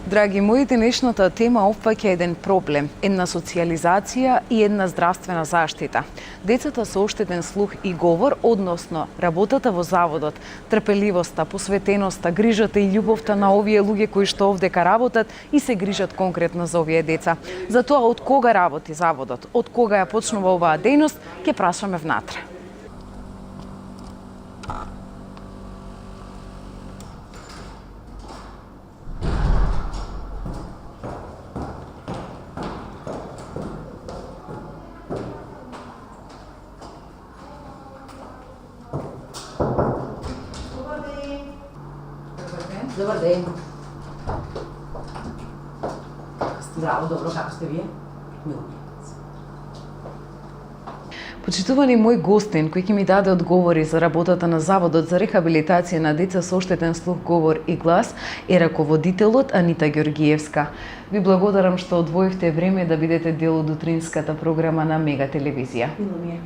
Драги мои, денешната тема опфаќа еден проблем, една социјализација и една здравствена заштита. Децата со оштетен слух и говор, односно работата во заводот, трпеливоста, посветеноста, грижата и љубовта на овие луѓе кои што овдека работат и се грижат конкретно за овие деца. За тоа од кога работи заводот, од кога ја почнува оваа дејност, ќе прашаме внатре. Добар ден. Здраво, добро, како сте вие? Мило. Почитувани мој гостин, кој ќе ми даде одговори за работата на Заводот за рехабилитација на деца со оштетен слух, говор и глас, е раководителот Анита Ѓоргиевска. Ви благодарам што одвоивте време да бидете дел од утринската програма на Мега телевизија. Мило ми е.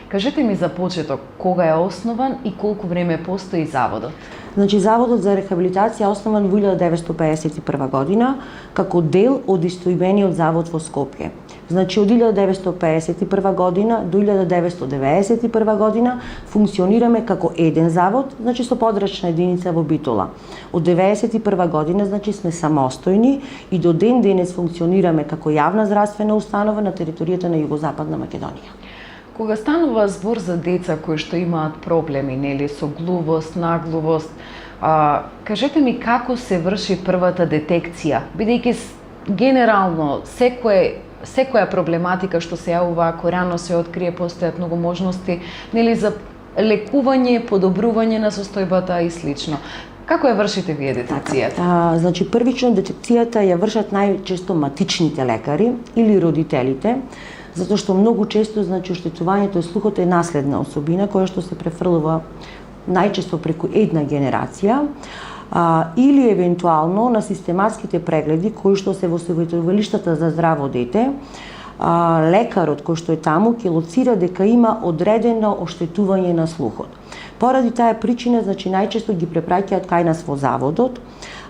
Кажете ми за почеток, кога е основан и колку време постои Заводот? Значи, Заводот за рехабилитација е основан во 1951 година како дел од истоимениот завод во Скопје. Значи, од 1951 година до 1991 година функционираме како еден завод, значи со подрачна единица во Битола. Од 1991 година, значи, сме самостојни и до ден денес функционираме како јавна здравствена установа на територијата на Југозападна Македонија. Кога станува збор за деца кои што имаат проблеми, нели, со глувост, наглувост, кажете ми како се врши првата детекција, бидејќи генерално секоја проблематика што се јавува, ако рано се открие, постојат многу можности, нели, за лекување, подобрување на состојбата и слично. Како ја вршите вие детекцијата? Значи, првично детекцијата ја вршат најчесто матичните лекари или родителите, затоа што многу често, значи, оштетувањето и слухот е наследна особина која што се префрлува најчесто преку една генерација, или евентуално на систематските прегледи кои што се во советувалиштата за здраво дете, лекарот кој што е таму ќе лоцира дека има одредено оштетување на слухот. Поради таа причина, значи, најчесто ги препраќаат кај нас во заводот.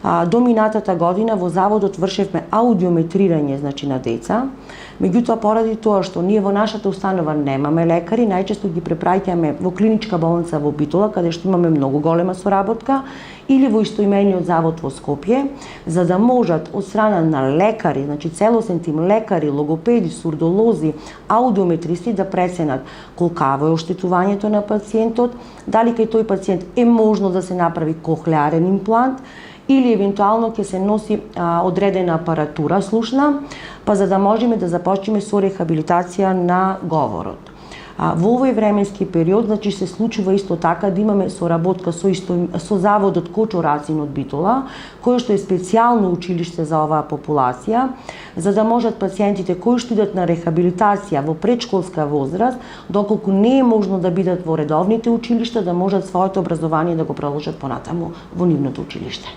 До минатата година во заводот вршевме аудиометрирање, значи, на деца. Меѓутоа, поради тоа што ние во нашата установа немаме лекари, најчесто ги препраќаме во клиничка болница во Битола, каде што имаме многу голема соработка, или во истоимениот завод во Скопје, за да можат од страна на лекари, значи целосен тим лекари, логопеди, сурдолози, аудиометристи да преценат колкаво е оштетувањето на пациентот, дали кај тој пациент е можно да се направи кохлеарен имплант, или евентуално ќе се носи одредена апаратура слушна, па за да можеме да започнеме со рехабилитација на говорот. Во овој временски период, значи, се случува исто така да имаме соработка со заводот Кочо Рацин од Битола, кој што е специјално училиште за оваа популација, за да можат пациентите кои што идат на рехабилитација во предшколска возраст, доколку не е можно да бидат во редовните училишта, да можат своето образование да го продолжат понатаму во нивното училиште.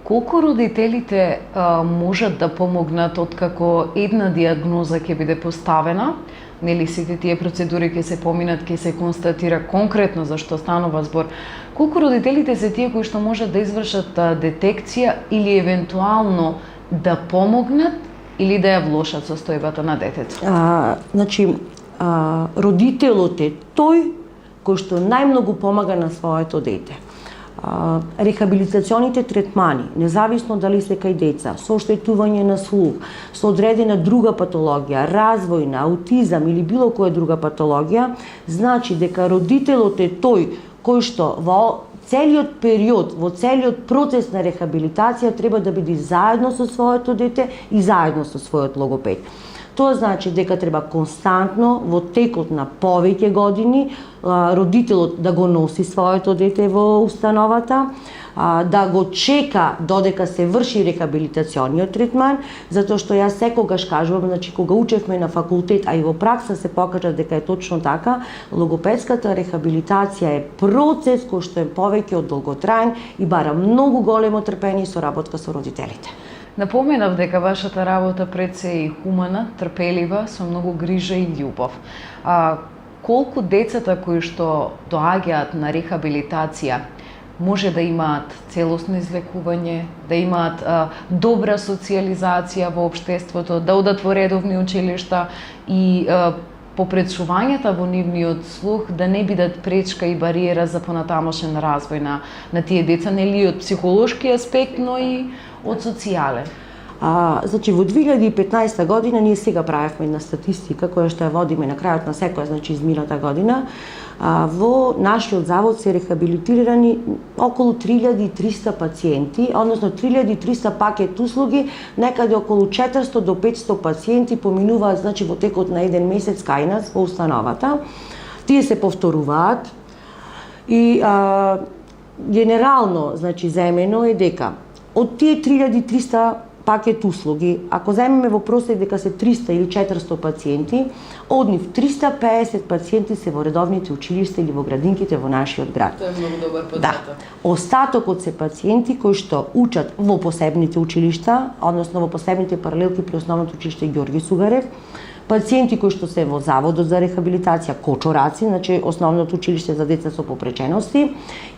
Колку родителите можат да помогнат откако една диагноза ќе биде поставена, нели, сите тие процедури ќе се поминат, ќе се констатира конкретно за што станува збор. Колку родителите се тие кои што можат да извршат детекција или евентуално да помогнат или да ја влошат состојбата на детето? Значи, родителот е тој кој што најмногу помага на своето дете. Рехабилитационите третмани, независно дали се кај деца, со оштетување на слух, со одредена друга патологија, развојна, аутизам или било која друга патологија, значи дека родителот е тој кој што во целиот период, во целиот процес на рехабилитација треба да биде заедно со своето дете и заедно со својот логопед. Тоа значи дека треба константно во текот на повеќе години родителот да го носи своето дете во установата, да го чека додека се врши рехабилитациониот третман, затоа што јас секогаш кажувам, значи кога учевме на факултет, а и во пракса се покажа дека е точно така, логопедската рехабилитација е процес кој што е повеќе од долготраен и бара многу големо трпение и соработка со родителите. Напоменав дека вашата работа пред се е хумана, трпелива, со многу грижа и љубов. Колку децата кои што доаѓаат на рехабилитација може да имаат целосно излекување, да имаат добра социјализација во општеството, да одат во редовни училишта и попречувањата во нивниот слух да не бидат пречка и бариера за понатамошен развој на тие деца, нели од психолошки аспект, но и од социјален. Значи во 2015 година ние сега правевме една статистика која што ја водиме на крајот на секоја, значи измината година. Во нашиот завод се рехабилитирани околу 3300 пациенти, односно 3300 пакет услуги, некаде околу 400 до 500 пациенти поминуваат, значи во текот на еден месец кај нас во установата. Тие се повторуваат и генерално, значи земено е дека од тие 3300 пакет услуги, ако земеме во просек дека се 300 или 400 пациенти, од нив 350 пациенти се во редовните училишта или во градинките во нашиот град. Тоа е многу добар податок. Да. Остатокот се пациенти кои што учат во посебните училишта, односно во посебните паралелки при основното училиште Ѓорги Сугарев, пациенти кои што се во Заводот за рехабилитација Кочораци, значи основното училиште за деца со попречености,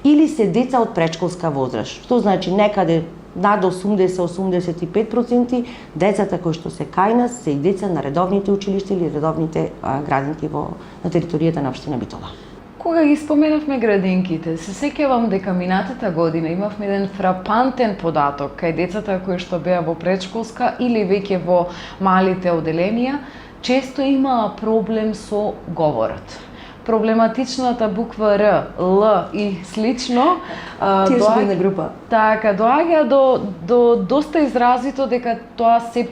или се деца од предшколска возраст. Што значи некаде над 80-85% децата кои што се кај нас се и деца на редовните училишта или редовните градинки на територијата на општина Битола. Кога ги споменавме градинките, се сеќавам дека минатата година имавме еден фрапантен податок кај децата кои што беа во предшколска или веќе во малите оделенија, често имаа проблем со говорот. Проблематичната буква Р, Л и слично Тие се една група. Така, доаѓа до доста изразито дека тоа се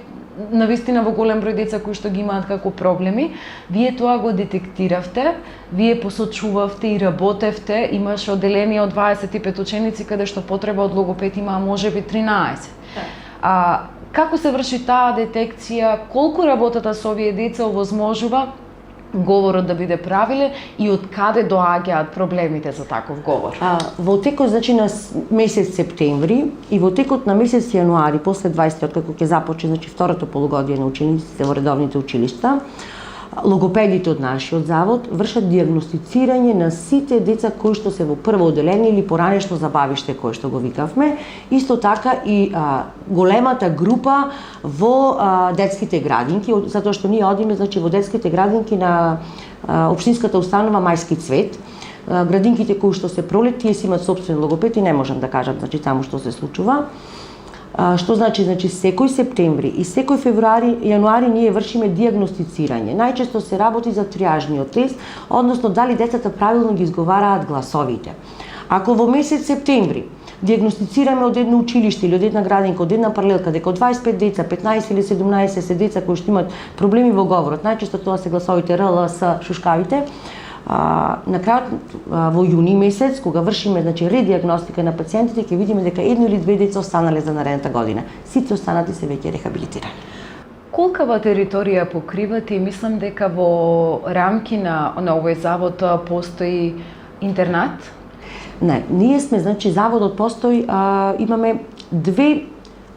навистина во голем број деца кои што ги имаат како проблеми. Вие тоа го детектиравте, вие посочувавте и работевте, имаше оделение од 25 ученици каде што потреба од логопед имаа можеби 13. Како се врши таа детекција, колку работата со овие деца овозможува говорот да биде правилен и од каде доаѓаат проблемите за таков говор? Во текот, значи, на месец септември и во текот на месец јануари, после 20 откако ќе започне, значи, второто полугодие на учениците во редовните училишта, логопедите од нашиот завод вршат дијагностицирање на сите деца кои што се во прво оделение или поранешно забавиште кое што го викавме, исто така и големата група во детските градинки, затоа што ние одиме, значи, во детските градинки на општинската установа Мајски цвет. Градинките кои што се пролет, тие си имаат сопствен логопед и не можам да кажам, значи, таму што се случува. Што значи секој септември и секој февруари, јануари ние вршиме дијагностицирање. Најчесто се работи за триажниот тест, односно дали децата правилно ги изговараат гласовите. Ако во месец септември дијагностицираме од едно училиште или од една градинка, од една паралелка, дека од 25 деца, 15 или 17 се деца кои што имаат проблеми во говорот, најчесто тоа се гласовите Р, Л, С, шушкавите, на крајот во јуни месец, кога вршиме, значи, редиагностика на пациентите, ќе видиме дека едно или две деца останале за наредната година. Сите останати се веќе рехабилитирани. Колкава територија покривате и мислам дека во рамки на овој завод постои интернат? Не, ние сме, значи, заводот постои, имаме две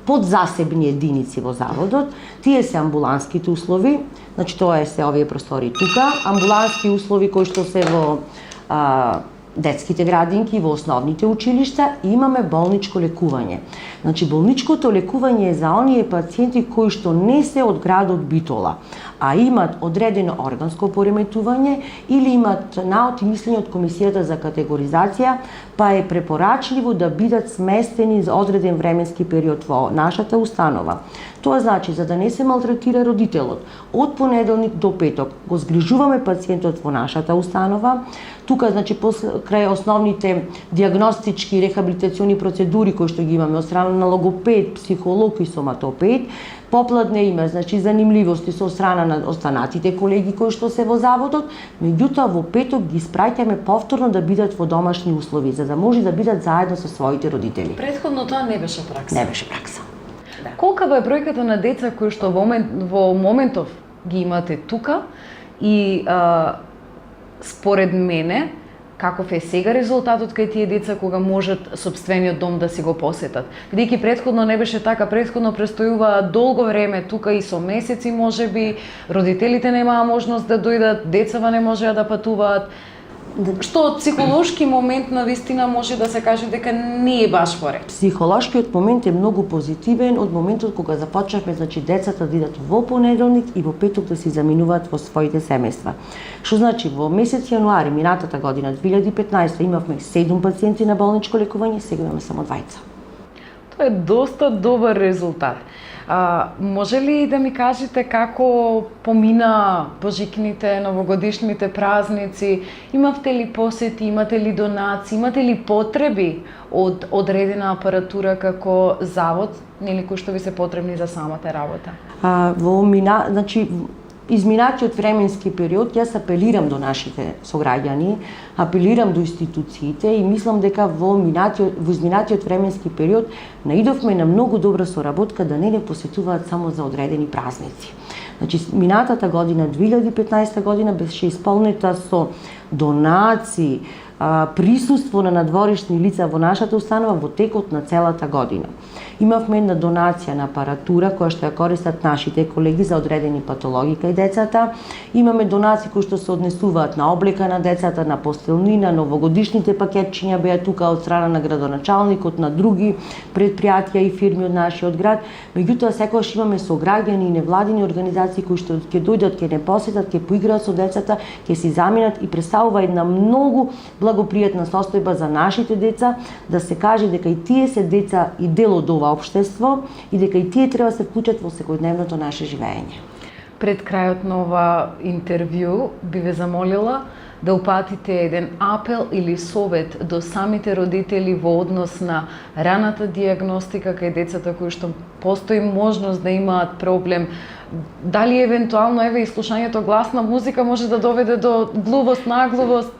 подзасебни единици во заводот. Тие се амбуланските услови, значи тоа е се овие простори тука, амбулански услови кои што се во детските градинки, во основните училишта, и имаме болничко лекување. Значи, болничкото лекување е за оние пациенти кои што не се од градот Битола, а имат одредено органско пореметување или имат наод и мислење од Комисијата за категоризација, па е препорачливо да бидат сместени за одреден временски период во нашата установа. Тоа значи, за да не се малтретира родителот, од понеделник до петок го згрижуваме пациентот во нашата установа. Тука, значи, крај основните дијагностички и рехабилитациони процедури кои што ги имаме од страна на логопед, психолог и соматопед, попладне има, значи, занимливости со страна на останатите колеги кои што се во заводот, меѓутоа во петок ги спраќаме повторно да бидат во домашни услови, за да може да бидат заедно со своите родители. Предходно тоа не беше пракса. Не беше пракса. Да. Колкава е бројката на деца кои што во моментов ги имате тука и според мене, каков е сега резултатот кај тие деца кога можат сопствениот дом да си го посетат? Бидејќи претходно не беше така, претходно престојуваа долго време тука и со месеци можеби, родителите немаа можност да дојдат, децава не можеа да патуваат. Што од психолошки момент на вистина може да се каже дека не е баш во ред. Психолошкиот момент е многу позитивен од моментот кога започнавме, значи децата да идат во понеделник и во петок да се заминуваат во своите семејства. Што значи во месец јануари минатата година 2015 имавме 7 пациенти на болничко лекување, сега имаме само 2. Тоа е доста добар резултат. Може ли да ми кажете како помина божикните, новогодишните празници? Имавте ли посети, имате ли донации, имате ли потреби од одредена апаратура како завод, нели кои што ви се потребни за самата работа? Значи изминатиот временски период, јас апелирам до нашите сограѓани, апелирам до институциите и мислам дека во изминатиот временски период наидовме на многу добра соработка да не посетуваат само за одредени празници. Значи, минатата година, 2015 година, беше исполнета со донации, присуство на надворешни лица во нашата установа во текот на целата година. Имавме една донација на апаратура која што ја користат нашите колеги за одредени патологии кај децата. Имаме донации кои што се однесуваат на облека на децата, на постелнина, новогодишните пакетчиња беа тука од страна на градоначалникот, на други предпријатија и фирми од нашиот град. Меѓутоа секогаш имаме сограѓани и невладини организации кои што ќе дојдат, ќе не посетат, ќе поиграат со децата, ќе си заминат и представува една многу благопријатна состојба за нашите деца, да се каже дека и тие се деца и дел од ова општество и дека и тие треба да се вклучат во секојдневното наше живење. Пред крајот на ова интервју би ве замолила да упатите еден апел или совет до самите родители во однос на раната диагностика кај децата кои што постои можност да имаат проблем. Дали евентуално еве и слушањето гласна музика може да доведе до глувост, наглувост?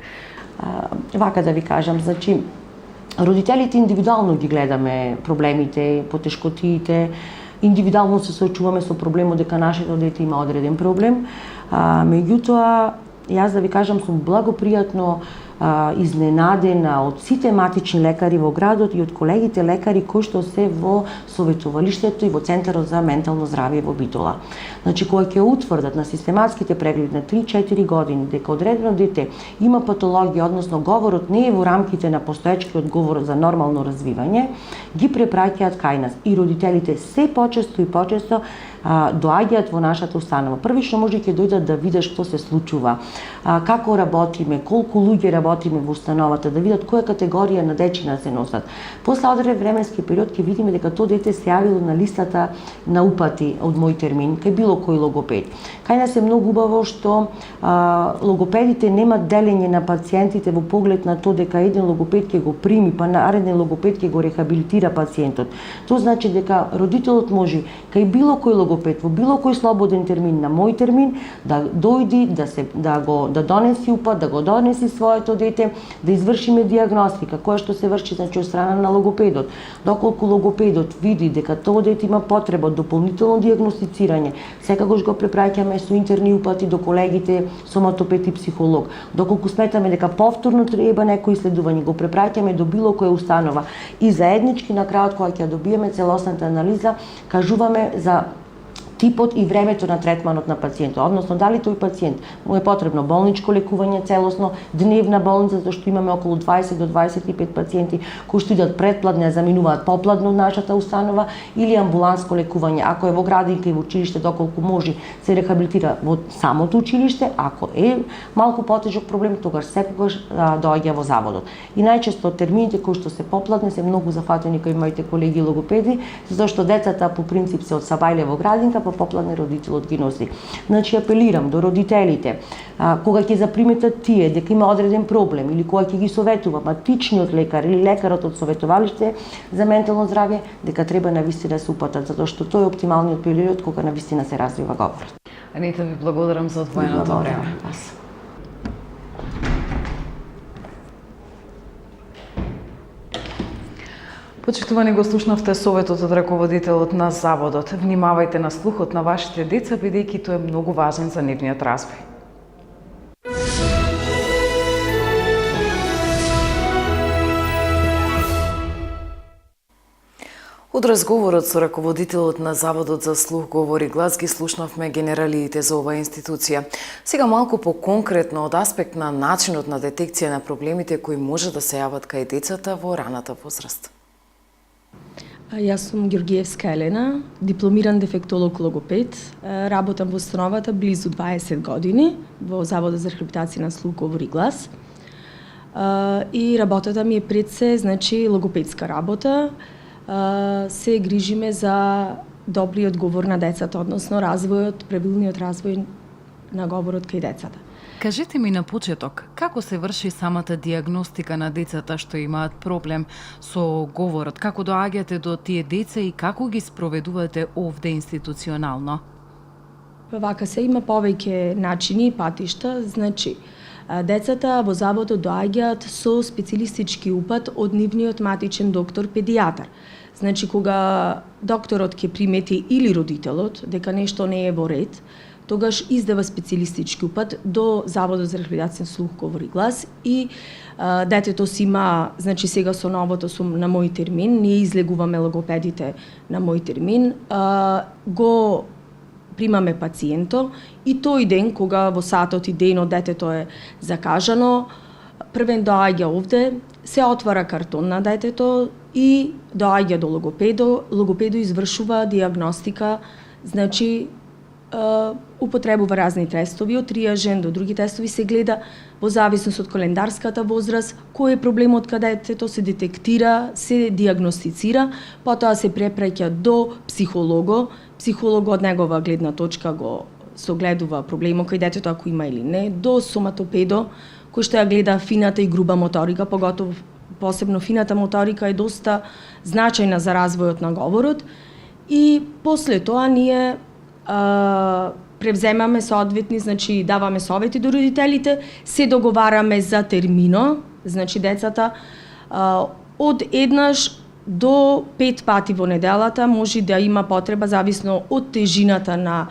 Вака да ви кажам, значи родителите индивидуално ги гледаме проблемите, потешкотиите, индивидуално се соочуваме со проблемот дека нашето дете има одреден проблем, меѓутоа јас да ви кажам сум благопријатно изненадена од сите матични лекари во градот и од колегите лекари кои што се во советувалиштето и во Центарот за ментално здравје во Битола. Значи, кога ќе утврдат на систематските прегледи на 3-4 години дека одредено дете има патологија, односно говорот не е во рамките на постоечкиот говор за нормално развивање, ги препраќаат кај нас и родителите се почесто и почесто доаѓаат во нашата установа. Првично може ќе дојдат да видат што се случува, како работиме, колку луѓе работиме во установата, да видат која категорија на дечина се носат. После одреден временски период ќе видиме дека тоа дете се јавило на листата на упати од мој термин кај било кој логопед. Кај нас е многу убаво што логопедите немат делење на пациентите во поглед на тоа дека еден логопед ќе го прими, па нареден логопед ќе го рехабилитира пациентот. Тоа значи дека родителот може кај било кој логопед во било кој слободен термин на мој термин да дојди, да донеси упат, да го донеси своето дете, да извршиме диагностика која што се врши значи од страна на логопедот. Доколку логопедот види дека тоа дете има потреба од дополнително диагностицирање, секогаш го препраќаме со интерни упати до колегите соматопед и психолог. Доколку сметаме дека повторно треба некој исследување, го препраќаме до било која установа и заеднички на крајот кога ќе добиеме целосната анализа, кажуваме за типот и времето на третманот на пациентот, односно дали тој пациент му е потребно болничко лекување целосно, дневна болница, зашто што имаме околу 20 до 25 пациенти кои што идат предпладне, заминуваат попладно од нашата установа, или амбуланско лекување, ако е во градинка и во училиште, доколку може се рехабилитира во самото училиште, ако е малку потежок проблем, тогаш секогаш доаѓа во заводот. И најчесто термините кои што се попладне се многу зафатени кај моите колеги логопеди, зашто децата по принцип се од Сабајле во градинка, па попладне родителот ги носи. Значи апелирам до родителите, кога ќе заприметат тие дека има одреден проблем или кога ќе ги советува матичниот лекар или лекарот од советувалиште за ментално здравје, дека треба навистина да се упатат, затоа што тој е оптималниот период кога навистина се развива говорот. Анита, ви благодарам за одвоеното време. Почитувани, го слушнавте советот од раководителот на заводот. Внимавајте на слухот на вашите деца, бидејќи тој е многу важен за нивниот развој. Од разговорот со раководителот на Заводот за слух, говор и глас ги слушнавме генералиите за оваа институција. Сега малку по-конкретно од аспект на начинот на детекција на проблемите кои може да се јават кај децата во раната возраст. Јас сум Ѓоргиевска Елена, дипломиран дефектолог-логопед. Работам во установата близу 20 години во Заводот за рехабилитација на слух, говор и глас. И работата ми е пред се, значи, логопедска работа. Се грижиме за добриот говор на децата, односно развојот, правилниот развој на говорот кај децата. Кажете ми на почеток, како се врши самата диагностика на децата што имаат проблем со говорот? Како доаѓате до тие деца и како ги спроведувате овде институционално? Вака се има повеќе начини и патишта, значи децата во заводот доаѓаат со специјалистички упат од нивниот матичен доктор педијатар. Значи кога докторот ќе примети или родителот дека нешто не е во ред, тогаш издава специјалистички упат до Заводот за рехабилитација на слух, говор и глас и детето си има, значи сега со новото сум на мој термин, ние излегуваме логопедите на мој термин, го примаме пациенто и тој ден кога во сатот и денот детето е закажано, првен доаѓа овде, се отвара картон на детето и доаѓа до логопедо извршува диагностика, значи употребува разни тестови, од триажен до други тестови, се гледа во зависност од календарската возраст, кој е проблемот каде детето се детектира, се диагностицира, потоа се препраќа до психолого од негова гледна точка го согледува проблемот кај детето ако има или не, до соматопедо, кој што ја гледа фината и груба моторика, поготово посебно фината моторика е доста значајна за развојот на говорот и после тоа ние превземаме соодветни, значи даваме совети до родителите, се договараме за термино, значи децата од еднаш до 5 пати во неделата може да има потреба, зависно од тежината на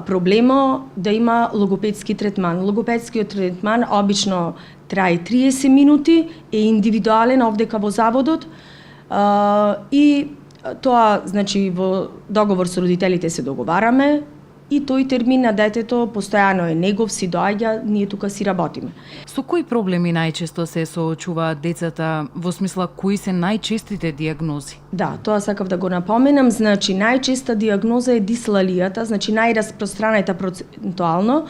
проблемо, да има логопедски третман. Логопедскиот третман обично трае 30 минути, е индивидуален овдека во заводот и тоа, значи, во договор со родителите се договараме и тој термин на детето постојано е негов, си доаѓа, ние тука си работиме. Со кои проблеми најчесто се соочуваат децата, во смисла кои се најчестите диагнози? Да, тоа сакав да го напоменам, значи најчеста диагноза е дислалијата, значи најраспространета процентуално.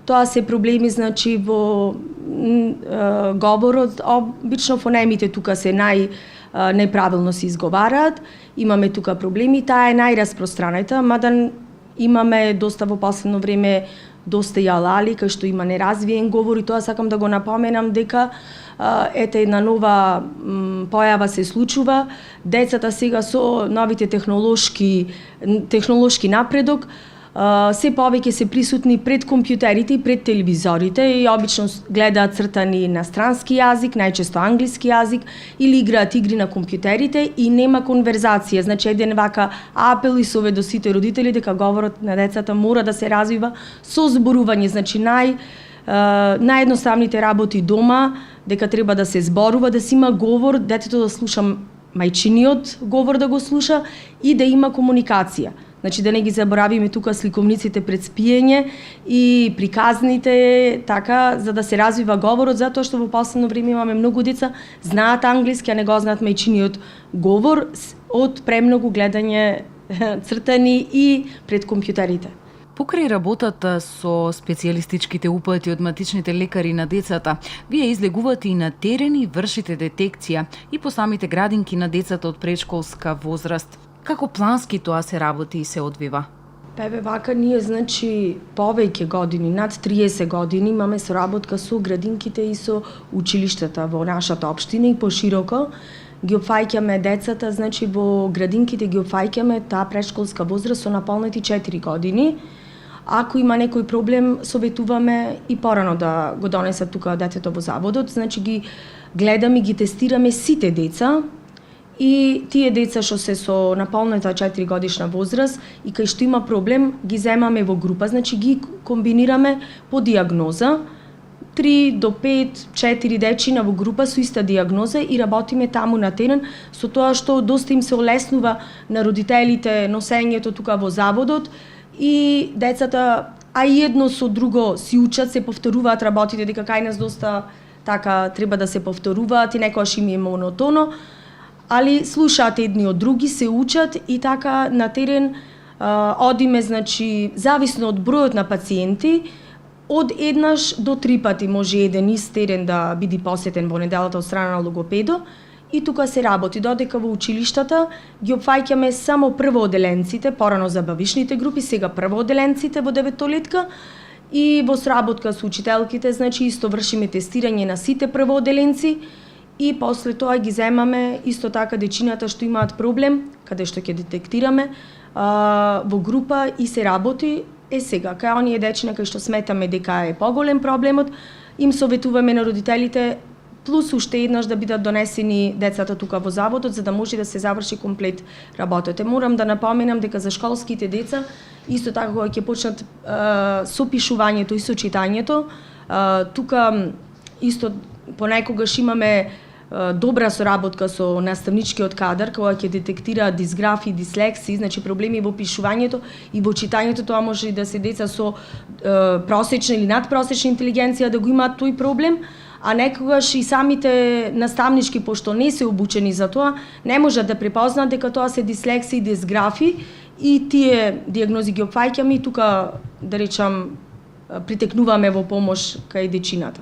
Тоа се проблеми, значи, во говорот, обично фонемите тука се неправилно се изговараат, имаме тука проблеми, таа е најраспространета, мада имаме доста во последно време доста и алали, кај што има неразвиен говор и тоа сакам да го напоменам дека ете една нова појава се случува. Децата сега со новите технолошки напредок се повеќе се присутни пред компјутерите и пред телевизорите и обично гледаат цртани на странски јазик, најчесто англиски јазик, или играат игри на компјутерите и нема конверзација. Значи еден вака апел и совет до сите родители дека говорот на децата мора да се развива со зборување, значи наједноставните работи дома, дека треба да се зборува, да се има говор, детето да слуша мајчиниот говор да го слуша и да има комуникација. Значи да не ги заборавиме тука сликовниците пред спиење и приказните, така, за да се развива говорот, затоа што во последно време имаме многу деца знаат англиски, а не го знаат мајчиниот говор од премногу гледање цртани и пред компјутерите. Покрај работата со специјалистичките упати од матичните лекари на децата, вие излегувате и на терен и вршите детекција и по самите градинки на децата од предшколска возраст. Како плански тоа се работи и се одвива? Вака ние, значи, повеќе години, над 30 години, имаме соработка со градинките и со училиштата во нашата општина и пошироко. Ги опфаќаме децата, значи, во градинките ги опфаќаме таа предшколска возраст со наполнети 4 години. Ако има некој проблем, советуваме и порано да го донесат тука детето во заводот, значи ги гледаме, ги тестираме сите деца, и тие деца што се со наполнета 4 годишна возраст и кај што има проблем, ги земаме во група, значи ги комбинираме по диагноза, 3 до 5, 4 дечина во група со иста диагноза и работиме таму на терен, со тоа што доста им се олеснува на родителите носењето тука во заводот и децата, а и едно со друго си учат, се повторуваат работите, дека кај нас доста така треба да се повторуваат и некојаш им е монотоно, али слушаат едни од други, се учат и така на терен одиме, значи, зависно од бројот на пациенти, од еднаш до 3 пати може еден ист терен да биде посетен во неделата од страна на логопедо и тука се работи. Додека во училиштата ги опфаќаме само првооделенците, порано забавишните групи, сега првооделенците во деветолетка и во сработка со учителките, значи исто вршиме тестирање на сите првооделенци и после тоа ги земаме исто така дечината што имаат проблем, каде што ќе детектираме во група и се работи. Сега, кај оние дечина кај што сметаме дека е поголем проблемот, им советуваме на родителите плюс уште еднаш да бидат донесени децата тука во заводот за да може да се заврши комплет работата. Морам да напоменам дека за школските деца исто така кога ќе почнат со пишувањето и со читањето, тука исто понекогаш имаме добра соработка со наставничкиот кадар кога ќе детектира дисграфи, дислексии, значи проблеми во пишувањето и во читањето. Тоа може и да се деца со просечна или надпросечна интелигенција да го имаат тој проблем, а некогаш и самите наставнички, пошто не се обучени за тоа, не можат да препознаат дека тоа се дислексии, дисграфи и тие диагнози ги опфаќаме и тука, да речам, притекнуваме во помош кај дечината.